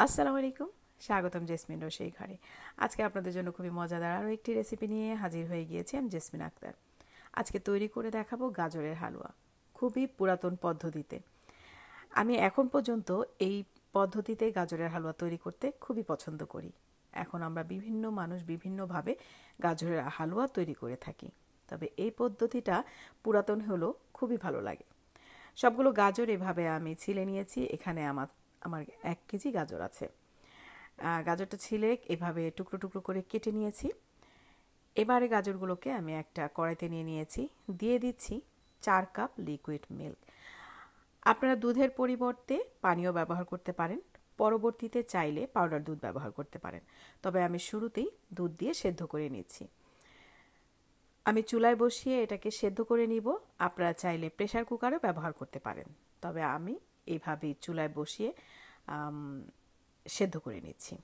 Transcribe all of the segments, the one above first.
আসসালামু আলাইকুম, স্বাগতম জেসমিন রসেই ঘরে। আজকে আপনাদের জন্য খুবই মজাদার আরও একটি রেসিপি নিয়ে হাজির হয়ে গিয়েছি আমি জেসমিন আক্তার। আজকে তৈরি করে দেখাবো গাজরের হালুয়া, খুবই পুরাতন পদ্ধতিতে। আমি এখন পর্যন্ত এই পদ্ধতিতে গাজরের হালুয়া তৈরি করতে খুবই পছন্দ করি। এখন আমরা বিভিন্ন মানুষ বিভিন্নভাবে গাজরের হালুয়া তৈরি করে থাকি, তবে এই পদ্ধতিটা পুরাতন হলেও খুবই ভালো লাগে। সবগুলো গাজর এভাবে আমি ছিলে নিয়েছি। এখানে আমার আমার 1 কেজি গাজর আছে। গাজরটা ছিলে এভাবে টুকরো টুকরো করে কেটে নিয়েছি। এবারে গাজরগুলোকে আমি একটা কড়াইতে নিয়ে নিয়েছি, দিয়ে দিচ্ছি 4 কাপ লিকুইড মিল্ক। আপনারা দুধের পরিবর্তে পানীয় ব্যবহার করতে পারেন, পরবর্তীতে চাইলে পাউডার দুধ ব্যবহার করতে পারেন, তবে আমি শুরুতেই দুধ দিয়ে সেদ্ধ করে নিচ্ছি। আমি চুলায় বসিয়ে এটাকে সেদ্ধ করে নিব। আপনারা চাইলে প্রেসার কুকারও ব্যবহার করতে পারেন, তবে আমি এইভাবেই চুলায় বসিয়ে সেদ্ধ করে নিচ্ছি।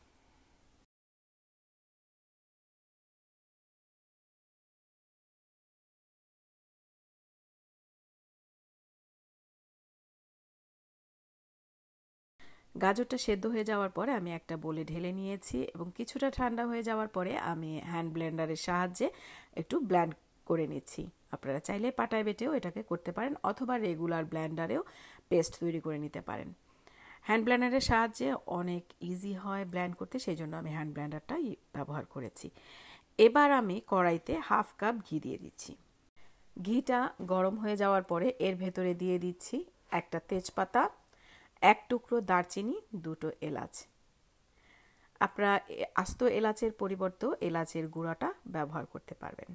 গাজরটা সেদ্ধ হয়ে যাওয়ার পরে আমি একটা বোলে ঢেলে নিয়েছি এবং কিছুটা ঠান্ডা হয়ে যাওয়ার পরে আমি হ্যান্ড ব্লেন্ডারের সাহায্যে একটু ব্লেন্ড করে নিচ্ছি। আপনারা চাইলে পাটায় বেটেও এটাকে করতে পারেন, অথবা রেগুলার ব্লেন্ডারেও পেস্ট তৈরি করে নিতে পারেন। হ্যান্ড ব্লেন্ডারের সাহায্যে অনেক ইজি হয় ব্লেন্ড করতে, সেই জন্য আমি হ্যান্ড ব্লেন্ডারটাই ব্যবহার করেছি। এবার আমি কড়াইতে 1/2 কাপ ঘি দিয়ে দিচ্ছি। ঘিটা গরম হয়ে যাওয়ার পরে এর ভেতরে দিয়ে দিচ্ছি একটা তেজপাতা, 1 টুকরো দারচিনি, 2টো এলাচ। আপনারা আস্ত এলাচের পরিবর্তেও এলাচের গুঁড়াটা ব্যবহার করতে পারবেন।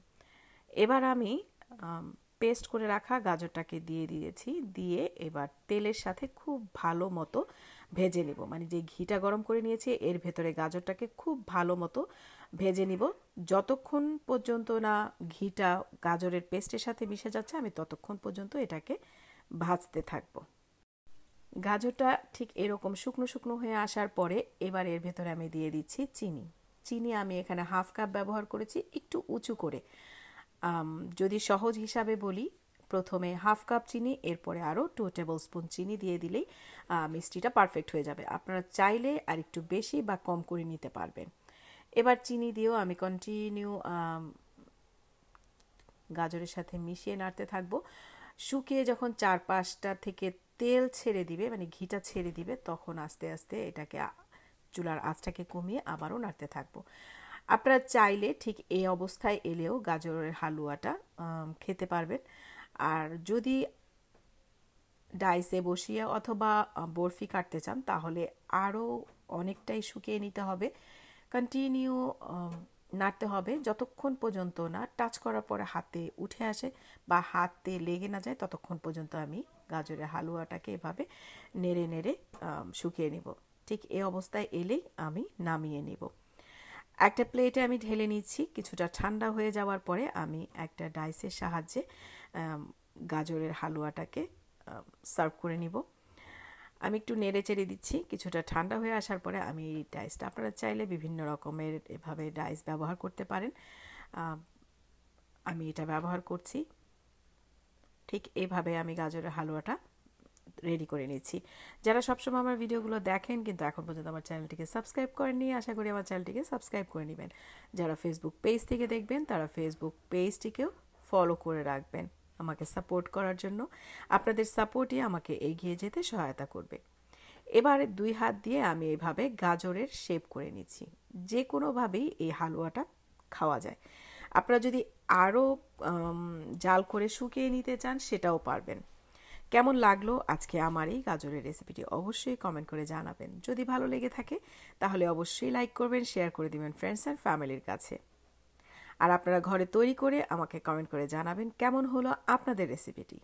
এবার আমি পেস্ট করে রাখা গাজরটাকে দিয়ে দিয়েছি, দিয়ে এবার তেলের সাথে খুব ভালো মতো ভেজে নিব। মানে যে ঘিটা গরম করে নিয়েছি এর ভেতরে গাজরটাকে খুব ভালো মতো ভেজে নিব। যতক্ষণ পর্যন্ত না ঘিটা গাজরের পেস্টের সাথে মিশে যাচ্ছে আমি ততক্ষণ পর্যন্ত এটাকে ভাজতে থাকবো। গাজরটা ঠিক এরকম শুকনো শুকনো হয়ে আসার পরে এবার এর ভেতরে আমি দিয়ে দিচ্ছি চিনি। চিনি আমি এখানে 1/2 কাপ ব্যবহার করেছি, একটু উঁচু করে। যদি সহজ হিসাবে বলি, প্রথমে 1/2 কাপ চিনি, এরপরে আরও 2 টেবিল স্পুন চিনি দিয়ে দিলেই মিষ্টিটা পারফেক্ট হয়ে যাবে। আপনারা চাইলে আর একটু বেশি বা কম করে নিতে পারবেন। এবার চিনি দিয়েও আমি কন্টিনিউ গাজরের সাথে মিশিয়ে নাড়তে থাকবো। শুকিয়ে যখন 4-5টা থেকে তেল ছেড়ে দিবে, মানে ঘিটা ছেড়ে দিবে, তখন আস্তে আস্তে এটাকে চুলার আঁচটাকে কমিয়ে আবারও নাড়তে থাকবো। আপনারা চাইলে ঠিক এই অবস্থায় এলেও গাজরের হালুয়াটা খেতে পারবেন। আর যদি ডাইসে বসিয়ে অথবা বরফি কাটতে চান তাহলে আরও অনেকটাই শুকিয়ে নিতে হবে। কন্টিনিউ নাড়তে হবে যতক্ষণ পর্যন্ত না টাচ করার পরে হাতে উঠে আসে বা হাতে লেগে না যায়, ততক্ষণ পর্যন্ত আমি গাজরের হালুয়াটাকে এভাবে নেড়ে নেড়ে শুকিয়ে নিব। ঠিক এই অবস্থায় এলেই আমি নামিয়ে নিব। একটা প্লেটে আমি ঢেলে নিচ্ছি। কিছুটা ঠান্ডা হয়ে যাওয়ার পরে আমি একটা ডাইসের সাহায্যে গাজরের হালুয়াটাকে সার্ভ করে নিব। আমি একটু নেড়ে চেড়ে দিচ্ছি। কিছুটা ঠান্ডা হয়ে আসার পরে আমি এই ডাইসটা, আপনারা চাইলে বিভিন্ন রকমের এভাবে ডাইস ব্যবহার করতে পারেন, আমি এটা ব্যবহার করছি। ঠিক এইভাবে আমি গাজরের হালুয়াটা রেডি করে নিচ্ছি। যারা সবসময় আমার ভিডিওগুলো দেখেন কিন্তু এখন পর্যন্ত আমার চ্যানেলটিকে সাবস্ক্রাইব করেননি, আশা করি আমার চ্যানেলটিকে সাবস্ক্রাইব করে নেবেন। যারা ফেসবুক পেজ থেকে দেখবেন তারা ফেসবুক পেজটিকেও ফলো করে রাখবেন আমাকে সাপোর্ট করার জন্য। আপনাদের সাপোর্টই আমাকে এগিয়ে যেতে সহায়তা করবে। এবারে 2 হাত দিয়ে আমি এইভাবে গাজরের শেপ করে নিচ্ছি। যে কোনোভাবেই এই হালুয়াটা খাওয়া যায়। আপনারা যদি আরও জাল করে শুকিয়ে নিতে চান সেটাও পারবেন। কেমন লাগলো আজকে আমার এই গাজরের রেসিপিটি অবশ্যই কমেন্ট করে জানাবেন। যদি ভালো লেগে থাকে তাহলে অবশ্যই লাইক করবেন, শেয়ার করে দিবেন ফ্রেন্ডস আর ফ্যামিলির কাছে। আর আপনারা ঘরে তৈরি করে আমাকে কমেন্ট করে জানাবেন কেমন হলো আপনাদের রেসিপিটি।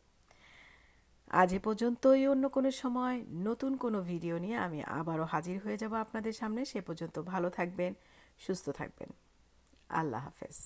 আজ এ পর্যন্তই। অন্য কোনো সময় নতুন কোনো ভিডিও নিয়ে আমি আবারও হাজির হয়ে যাব আপনাদের সামনে। সে পর্যন্ত ভালো থাকবেন, সুস্থ থাকবেন। আল্লাহ হাফেজ।